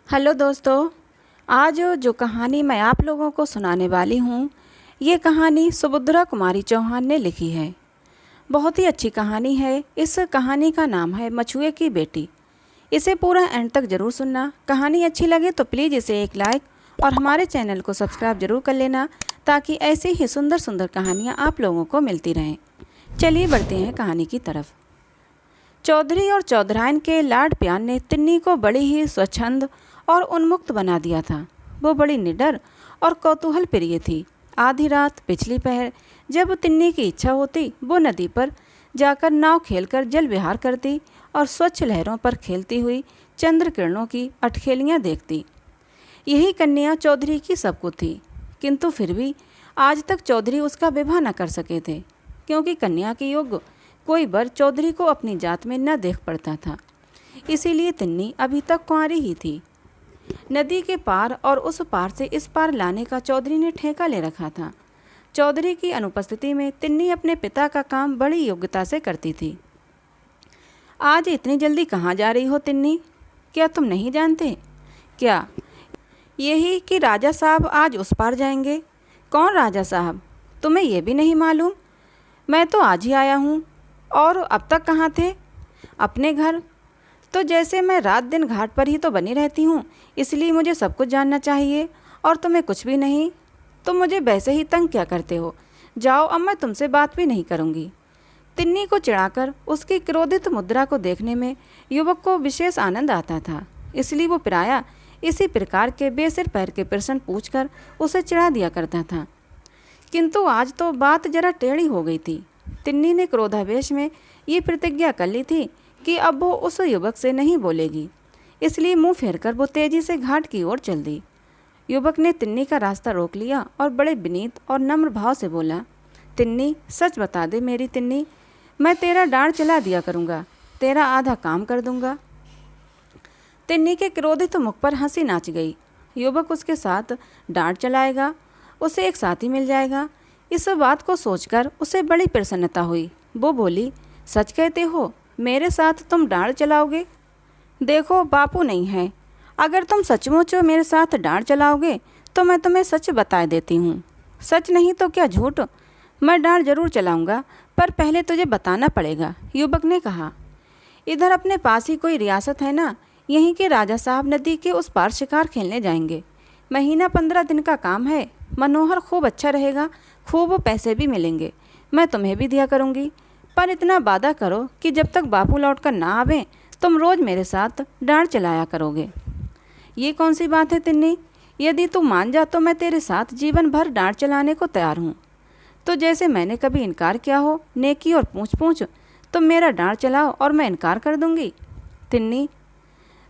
Hello दोस्तों। आज जो कहानी मैं आप लोगों को सुनाने वाली हूँ, ये कहानी सुभद्रा कुमारी चौहान ने लिखी है। बहुत ही अच्छी कहानी है। इस कहानी का नाम है मछुए की बेटी। इसे पूरा एंड तक ज़रूर सुनना। कहानी अच्छी लगे तो प्लीज़ इसे एक लाइक और हमारे चैनल को सब्सक्राइब ज़रूर कर लेना, ताकि ऐसी ही सुंदर सुंदर कहानियाँ आप लोगों को मिलती रहें। चलिए बढ़ते हैं कहानी की तरफ। चौधरी और चौधराइन के लाड प्यार ने तिन्नी को बड़ी ही स्वच्छंद और उन्मुक्त बना दिया था। वो बड़ी निडर और कौतूहल प्रिय थी। आधी रात, पिछली पहर, जब तिन्नी की इच्छा होती वो नदी पर जाकर नाव खेलकर जल विहार करती और स्वच्छ लहरों पर खेलती हुई चंद्र किरणों की अटखेलियाँ देखती। यही कन्या चौधरी की सबको थी, किंतु फिर भी आज तक चौधरी उसका विवाह न कर सके थे, क्योंकि कन्या के योग्य कोई वर चौधरी को अपनी जात में न देख पड़ता था। इसीलिए तिन्नी अभी तक कुंवारी ही थी। नदी के पार और उस पार से इस पार लाने का चौधरी ने ठेका ले रखा था। चौधरी की अनुपस्थिति में तिन्नी अपने पिता का काम बड़ी योग्यता से करती थी। आज इतनी जल्दी कहाँ जा रही हो तिन्नी? क्या तुम नहीं जानते क्या? यही कि राजा साहब आज उस पार जाएंगे। कौन राजा साहब? तुम्हें यह भी नहीं मालूम? मैं तो आज ही आया हूँ। और अब तक कहाँ थे? अपने घर। तो जैसे मैं रात दिन घाट पर ही तो बनी रहती हूँ, इसलिए मुझे सब कुछ जानना चाहिए, और तुम्हें कुछ भी नहीं। तुम मुझे वैसे ही तंग क्या करते हो? जाओ, अब मैं तुमसे बात भी नहीं करूँगी। तिन्नी को चिढ़ाकर उसकी क्रोधित मुद्रा को देखने में युवक को विशेष आनंद आता था। इसलिए वो प्रायः इसी प्रकार के बेसिर पैर के प्रश्न पूछकर उसे चिढ़ा दिया करता था। किंतु आज तो बात जरा टेढ़ी हो गई थी। तिन्नी ने क्रोधावेश में ये प्रतिज्ञा कर ली थी कि अब वो उस युवक से नहीं बोलेगी। इसलिए मुंह फेरकर वो तेजी से घाट की ओर चल दी। युवक ने तिन्नी का रास्ता रोक लिया और बड़े विनीत और नम्र भाव से बोला, तिन्नी, सच बता दे मेरी तिन्नी, मैं तेरा डांड चला दिया करूँगा, तेरा आधा काम कर दूँगा। तिन्नी के क्रोधित मुख पर हंसी नाच गई। युवक उसके साथ डांड चलाएगा, उसे एक साथी मिल जाएगा। इस बात को सोचकर उसे बड़ी प्रसन्नता हुई। वो बोली, सच कहते हो? मेरे साथ तुम डांड चलाओगे? देखो, बापू नहीं है। अगर तुम सचमुच मेरे साथ डांड चलाओगे तो मैं तुम्हें सच बता देती हूँ। सच नहीं तो क्या झूठ? मैं डांड जरूर चलाऊँगा, पर पहले तुझे बताना पड़ेगा, युवक ने कहा। इधर अपने पास ही कोई रियासत है ना, यहीं के राजा साहब नदी के उस पार शिकार खेलने जाएंगे। महीना 15 दिन का काम है। मनोहर खूब अच्छा रहेगा, खूब पैसे भी मिलेंगे। मैं तुम्हें भी दिया करूँगी, पर इतना वादा करो कि जब तक बापू लौट कर ना आवे तुम रोज़ मेरे साथ डांड चलाया करोगे। ये कौन सी बात है तिन्नी? यदि तू मान जा तो मैं तेरे साथ जीवन भर डांड चलाने को तैयार हूँ। तो जैसे मैंने कभी इनकार किया हो, नेकी और पूछ पूछ, तुम मेरा डांड चलाओ और मैं इनकार कर दूँगी। तिन्नी,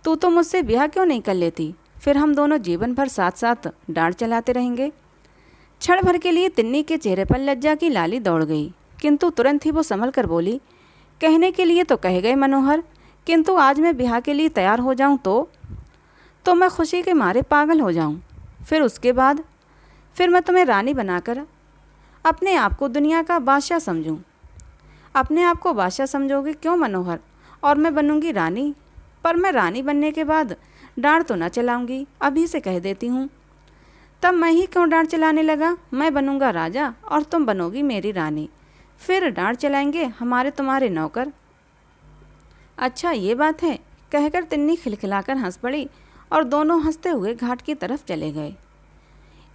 तू तो मुझसे ब्याह क्यों नहीं कर लेती? फिर हम दोनों जीवन भर साथ साथ डांड चलाते रहेंगे। क्षण भर के लिए तिन्नी के चेहरे पर लज्जा की लाली दौड़ गई, किंतु तुरंत ही वो संभल कर बोली, कहने के लिए तो कह गए मनोहर, किंतु आज मैं ब्याह के लिए तैयार हो जाऊं तो मैं खुशी के मारे पागल हो जाऊं। फिर उसके बाद फिर मैं तुम्हें रानी बनाकर अपने आप को दुनिया का बादशाह समझूं। अपने आप को बादशाह समझोगे क्यों मनोहर? और मैं बनूंगी रानी। पर मैं रानी बनने के बाद डांड तो न चलाऊंगी, अभी से कह देती हूँ। तब मैं ही क्यों डांड चलाने लगा? मैं बनूंगा राजा और तुम बनोगी मेरी रानी। फिर डांड चलाएंगे हमारे तुम्हारे नौकर। अच्छा, ये बात है, कहकर तिन्नी खिलखिलाकर हंस पड़ी और दोनों हंसते हुए घाट की तरफ चले गए।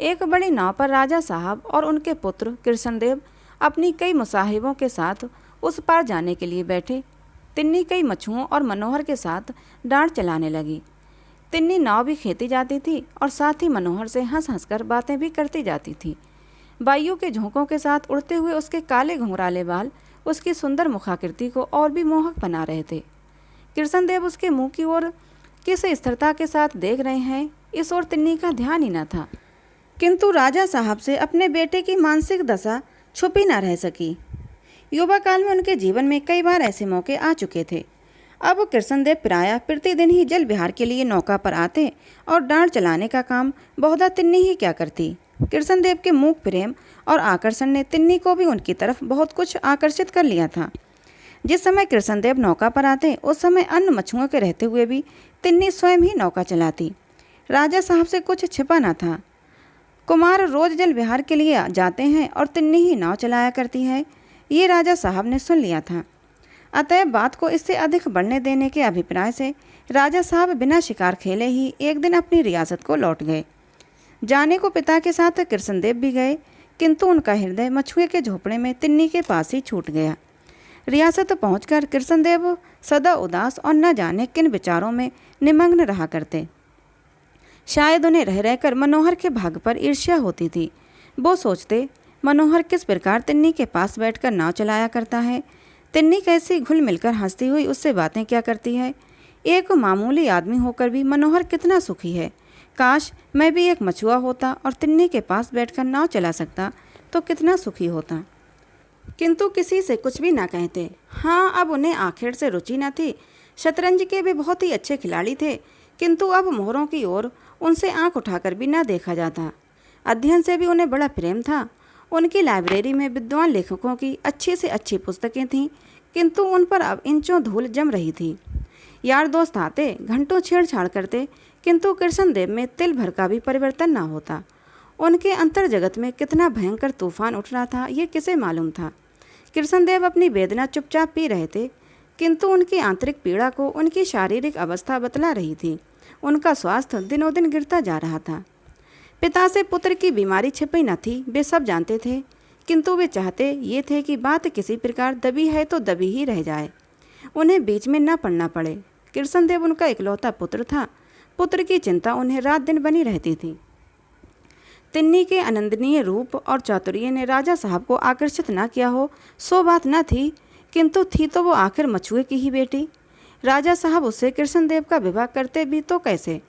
एक बड़ी नाव पर राजा साहब और उनके पुत्र कृष्णदेव अपनी कई मुसाहिबों के साथ उस पार जाने के लिए बैठे। तिन्नी कई मछुओं और मनोहर के साथ डांड चलाने लगी। तिन्नी नाव भी खेती जाती थी और साथ ही मनोहर से हंस हंस कर बातें भी करती जाती थी। वायु के झोंकों के साथ उड़ते हुए उसके काले घुंघराले बाल उसकी सुंदर मुखाकृति को और भी मोहक बना रहे थे। कृष्णदेव उसके मुंह की ओर किस स्थिरता के साथ देख रहे हैं, इस ओर तिन्नी का ध्यान ही न था। किंतु राजा साहब से अपने बेटे की मानसिक दशा छुपी न रह सकी। युवा काल में उनके जीवन में कई बार ऐसे मौके आ चुके थे। अब कृष्णदेव प्रायः प्रतिदिन ही जल विहार के लिए नौका पर आते और डांड चलाने का काम बहुधा तिन्नी ही क्या करती। कृष्णदेव के मूक प्रेम और आकर्षण ने तिन्नी को भी उनकी तरफ बहुत कुछ आकर्षित कर लिया था। जिस समय कृष्णदेव नौका पर आते उस समय अन्य मछुओं के रहते हुए भी तिन्नी स्वयं ही नौका चलाती। राजा साहब से कुछ छिपा न था। कुमार रोज जल विहार के लिए जाते हैं और तिन्नी ही नाव चलाया करती है, ये राजा साहब ने सुन लिया था। अतः बात को इससे अधिक बढ़ने देने के अभिप्राय से राजा साहब बिना शिकार खेले ही एक दिन अपनी रियासत को लौट गए। जाने को पिता के साथ कृष्णदेव भी गए, किंतु उनका हृदय मछुए के झोपड़े में तिन्नी के पास ही छूट गया। रियासत पहुंचकर कृष्णदेव सदा उदास और न जाने किन विचारों में निमग्न रहा करते। शायद उन्हें रह रहकर मनोहर के भाग पर ईर्ष्या होती थी। वो सोचते, मनोहर किस प्रकार तिन्नी के पास बैठकर नाव चलाया करता है, तिन्नी कैसी घुल मिलकर हंसती हुई उससे बातें क्या करती है। एक मामूली आदमी होकर भी मनोहर कितना सुखी है। काश मैं भी एक मछुआ होता और तिन्नी के पास बैठकर नाव चला सकता तो कितना सुखी होता। किंतु किसी से कुछ भी ना कहते। हाँ, अब उन्हें आखिर से रुचि न थी। शतरंज के भी बहुत ही अच्छे खिलाड़ी थे, किंतु अब मोहरों की ओर उनसे आंख उठाकर भी ना देखा जाता। अध्ययन से भी उन्हें बड़ा प्रेम था। उनकी लाइब्रेरी में विद्वान लेखकों की अच्छी से अच्छी पुस्तकें थीं, किंतु उन पर अब इंचों धूल जम रही थी। यार दोस्त आते, घंटों छेड़छाड़ करते, किंतु कृष्णदेव में तिल भर का भी परिवर्तन ना होता। उनके अंतर जगत में कितना भयंकर तूफान उठ रहा था, ये किसे मालूम था। कृष्णदेव अपनी वेदना चुपचाप पी रहे थे, किंतु उनकी आंतरिक पीड़ा को उनकी शारीरिक अवस्था बतला रही थी। उनका स्वास्थ्य दिनों दिन गिरता जा रहा था। पिता से पुत्र की बीमारी छिपी न थी, वे सब जानते थे, किंतु वे चाहते ये थे कि बात किसी प्रकार दबी है तो दबी ही रह जाए, उन्हें बीच में न पड़ना पड़े। कृष्णदेव उनका इकलौता पुत्र था। पुत्र की चिंता उन्हें रात दिन बनी रहती थी। तिन्नी के अनंदनीय रूप और चातुर्य ने राजा साहब को आकर्षित न किया हो, सो बात न थी, किंतु थी तो वो आखिर मछुए की ही बेटी। राजा साहब उससे कृष्णदेव का विवाह करते भी तो कैसे।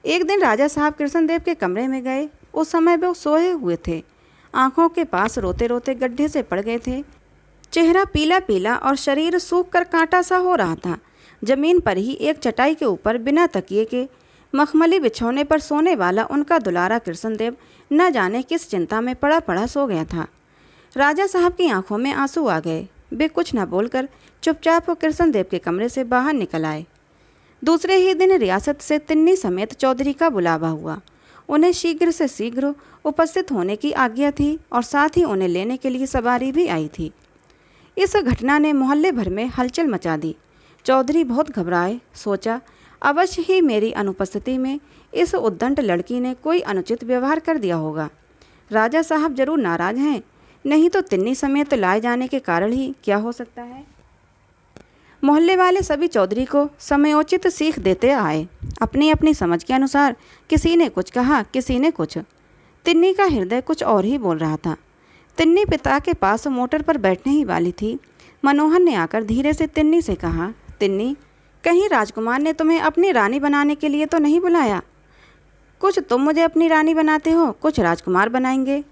एक दिन राजा साहब कृष्णदेव के कमरे में गए। उस समय वो सोए हुए थे, आंखों के पास रोते रोते गड्ढे से पड़ गए थे। चेहरा पीला पीला और शरीर सूख कर कांटा सा हो रहा था। जमीन पर ही एक चटाई के ऊपर बिना तकिए के मखमली बिछौने पर सोने वाला उनका दुलारा कृष्णदेव न जाने किस चिंता में पड़ा पड़ा सो गया था। राजा साहब की आंखों में आंसू आ गए। वे कुछ न बोलकर चुपचाप कृष्णदेव के कमरे से बाहर निकल आए। दूसरे ही दिन रियासत से तिन्नी समेत चौधरी का बुलावा हुआ। उन्हें शीघ्र से शीघ्र उपस्थित होने की आज्ञा थी और साथ ही उन्हें लेने के लिए सवारी भी आई थी। इस घटना ने मोहल्ले भर में हलचल मचा दी। चौधरी बहुत घबराए। सोचा, अवश्य ही मेरी अनुपस्थिति में इस उद्दंड लड़की ने कोई अनुचित व्यवहार कर दिया होगा। राजा साहब जरूर नाराज हैं, नहीं तो तिन्नी समेत लाए जाने के कारण ही क्या हो सकता है। मोहल्ले वाले सभी चौधरी को समयोचित सीख देते आए। अपनी अपनी समझ के अनुसार किसी ने कुछ कहा, किसी ने कुछ। तिन्नी का हृदय कुछ और ही बोल रहा था। तिन्नी पिता के पास मोटर पर बैठने ही वाली थी। मनोहर ने आकर धीरे से तिन्नी से कहा, तिन्नी, कहीं राजकुमार ने तुम्हें अपनी रानी बनाने के लिए तो नहीं बुलाया? कुछ तुम मुझे अपनी रानी बनाते हो, कुछ राजकुमार बनाएंगे।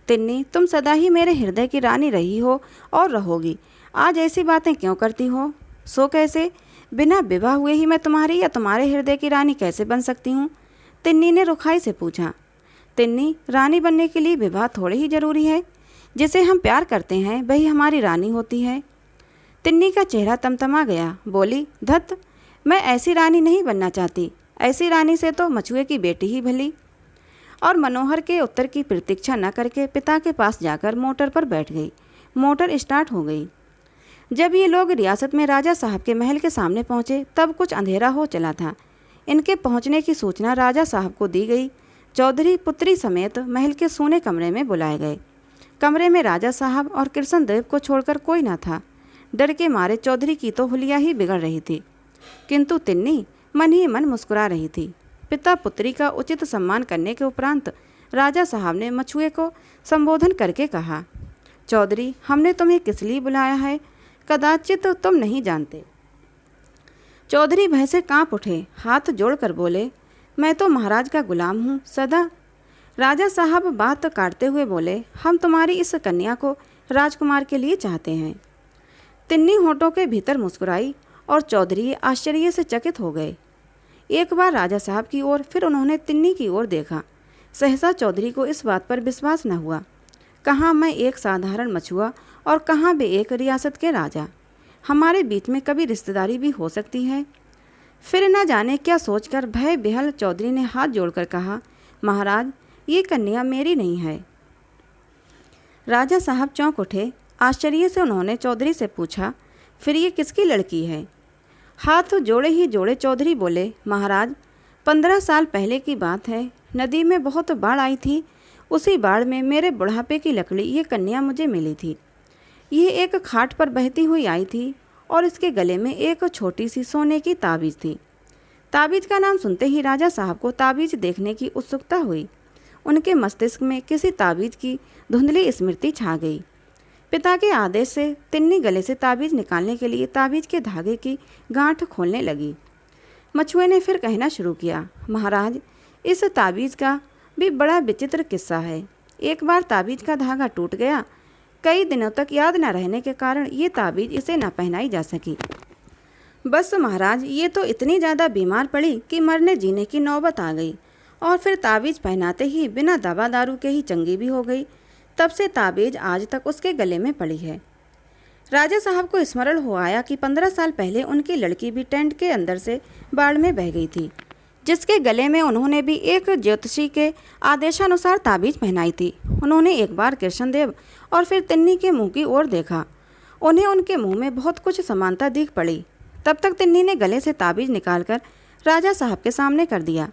तिन्नी, तुम सदा ही मेरे हृदय की रानी रही हो और रहोगी। आज ऐसी बातें क्यों करती हो? सो कैसे? बिना विवाह हुए ही मैं तुम्हारी या तुम्हारे हृदय की रानी कैसे बन सकती हूँ? तिन्नी ने रुखाई से पूछा। तिन्नी, रानी बनने के लिए विवाह थोड़े ही जरूरी है। जिसे हम प्यार करते हैं वही हमारी रानी होती है। तिन्नी का चेहरा तमतमा गया। बोली, धत, मैं ऐसी रानी नहीं बनना चाहती। ऐसी रानी से तो मछुए की बेटी ही भली। और मनोहर के उत्तर की प्रतीक्षा न करके पिता के पास जाकर मोटर पर बैठ गई। मोटर स्टार्ट हो गई। जब ये लोग रियासत में राजा साहब के महल के सामने पहुँचे तब कुछ अंधेरा हो चला था। इनके पहुँचने की सूचना राजा साहब को दी गई। चौधरी पुत्री समेत महल के सोने कमरे में बुलाए गए। कमरे में राजा साहब और कृष्णदेव को छोड़कर कोई न था। डर के मारे चौधरी की तो हुलिया ही बिगड़ रही थी, किंतु तिन्नी मन ही मन मुस्कुरा रही थी। पिता पुत्री का उचित सम्मान करने के उपरांत राजा साहब ने मछुए को संबोधन करके कहा, चौधरी, हमने तुम्हें किस लिए बुलाया है कदाचित तुम नहीं जानते। चौधरी भय से कांप उठे, हाथ जोड़कर बोले, मैं तो महाराज का गुलाम हूँ सदा। राजा साहब बात काटते हुए बोले, हम तुम्हारी इस कन्या को राजकुमार के लिए चाहते हैं। तिन्नी होठों के भीतर मुस्कुराई और चौधरी आश्चर्य से चकित हो गए। एक बार राजा साहब की ओर, फिर उन्होंने तिन्नी की ओर देखा। सहसा चौधरी को इस बात पर विश्वास न हुआ। कहाँ मैं एक साधारण मछुआ और कहाँ वे एक रियासत के राजा। हमारे बीच में कभी रिश्तेदारी भी हो सकती है। फिर न जाने क्या सोचकर भय बेहल चौधरी ने हाथ जोड़कर कहा, महाराज, ये कन्या मेरी नहीं है। राजा साहब चौंक उठे। आश्चर्य से उन्होंने चौधरी से पूछा, फिर ये किसकी लड़की है? हाथ जोड़े ही जोड़े चौधरी बोले, महाराज, 15 साल पहले की बात है। नदी में बहुत बाढ़ आई थी। उसी बाढ़ में मेरे बुढ़ापे की लकड़ी ये कन्या मुझे मिली थी। ये एक खाट पर बहती हुई आई थी और इसके गले में एक छोटी सी सोने की ताबीज़ थी। ताबीज़ का नाम सुनते ही राजा साहब को ताबीज़ देखने की उत्सुकता हुई। उनके मस्तिष्क में किसी ताबीज़ की धुंधली स्मृति छा गई। पिता के आदेश से तिन्नी गले से ताबीज़ निकालने के लिए ताबीज़ के धागे की गांठ खोलने लगी। मछुए ने फिर कहना शुरू किया, महाराज, इस ताबीज़ का भी बड़ा विचित्र किस्सा है। एक बार ताबीज़ का धागा टूट गया। कई दिनों तक याद न रहने के कारण ये ताबीज़ इसे न पहनाई जा सकी। बस महाराज, ये तो इतनी ज़्यादा बीमार पड़ी कि मरने जीने की नौबत आ गई और फिर ताबीज़ पहनाते ही बिना दवा दारू के ही चंगी भी हो गई। तब से ताबीज़ आज तक उसके गले में पड़ी है। राजा साहब को स्मरण हो आया कि 15 साल पहले उनकी लड़की भी टेंट के अंदर से बाढ़ में बह गई थी, जिसके गले में उन्होंने भी एक ज्योतिषी के आदेशानुसार ताबीज़ पहनाई थी। उन्होंने एक बार कृष्णदेव और फिर तिन्नी के मुंह की ओर देखा। उन्हें उनके मुंह में बहुत कुछ समानता दिख पड़ी। तब तक तिन्नी ने गले से ताबीज़ निकालकर राजा साहब के सामने कर दिया।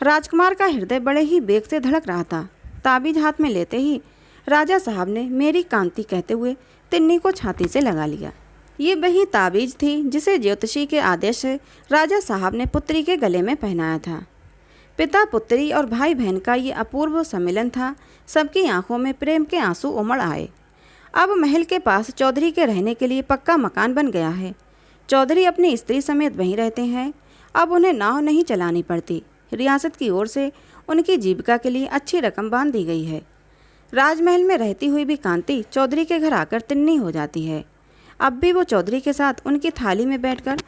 राजकुमार का हृदय बड़े ही बेग से धड़क रहा था। ताबीज़ हाथ में लेते ही राजा साहब ने मेरी कांति कहते हुए तिन्नी को छाती से लगा लिया। ये वही ताबीज़ थी जिसे ज्योतिषी के आदेश से राजा साहब ने पुत्री के गले में पहनाया था। पिता पुत्री और भाई बहन का ये अपूर्व सम्मिलन था। सबकी आंखों में प्रेम के आंसू उमड़ आए। अब महल के पास चौधरी के रहने के लिए पक्का मकान बन गया है। चौधरी अपनी स्त्री समेत वहीं रहते हैं। अब उन्हें नाव नहीं चलानी पड़ती। रियासत की ओर से उनकी जीविका के लिए अच्छी रकम बांध दी गई है। राजमहल में रहती हुई भी कांति चौधरी के घर आकर तिन्नी हो जाती है। अब भी वो चौधरी के साथ उनकी थाली में बैठकर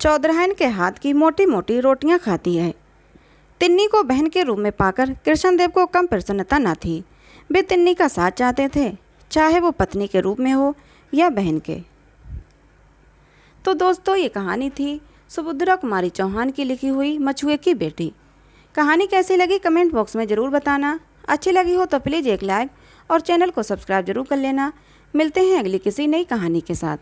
चौधरायन के हाथ की मोटी मोटी रोटियां खाती है। तिन्नी को बहन के रूप में पाकर कृष्णदेव को कम प्रसन्नता न थी। वे तिन्नी का साथ चाहते थे, चाहे वो पत्नी के रूप में हो या बहन के। तो दोस्तों, ये कहानी थी सुभद्रा कुमारी चौहान की लिखी हुई मछुए की बेटी। कहानी कैसी लगी कमेंट बॉक्स में ज़रूर बताना। अच्छी लगी हो तो प्लीज़ एक लाइक और चैनल को सब्सक्राइब जरूर कर लेना। मिलते हैं अगली किसी नई कहानी के साथ।